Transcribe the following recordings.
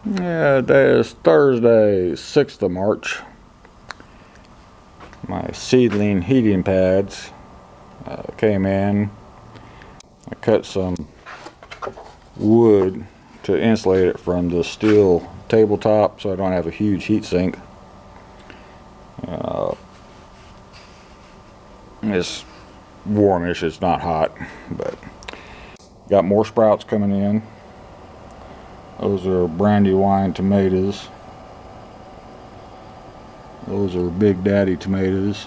Yeah, today is Thursday, 6th of March. My seedling heating pads came in. I cut some wood to insulate it from the steel tabletop so I don't have a huge heat sink. It's warmish, it's not hot, but got more sprouts coming in. Those are Brandywine tomatoes. Those are Big Daddy tomatoes.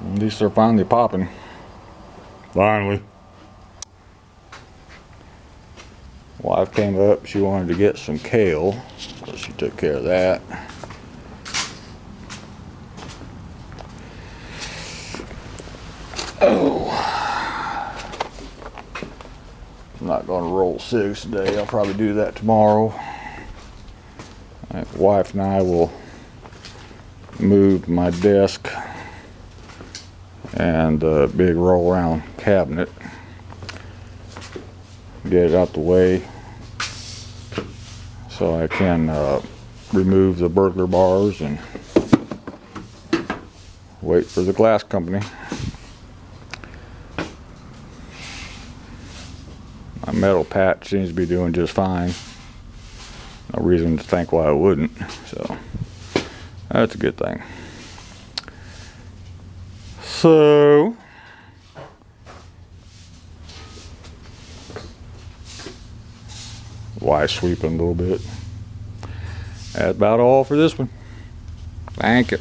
At least they're finally popping. Finally. Wife came up, she wanted to get some kale, so she took care of that. Oh. I'm not going to roll 6 today. I'll probably do that tomorrow. My wife and I will move my desk and the big roll around cabinet. Get it out the way so I can remove the burglar bars and wait for the glass company. My metal patch seems to be doing just fine. No reason to think why it wouldn't, so that's a good thing. So wife sweeping a little bit. That's about all for this one. Thank you.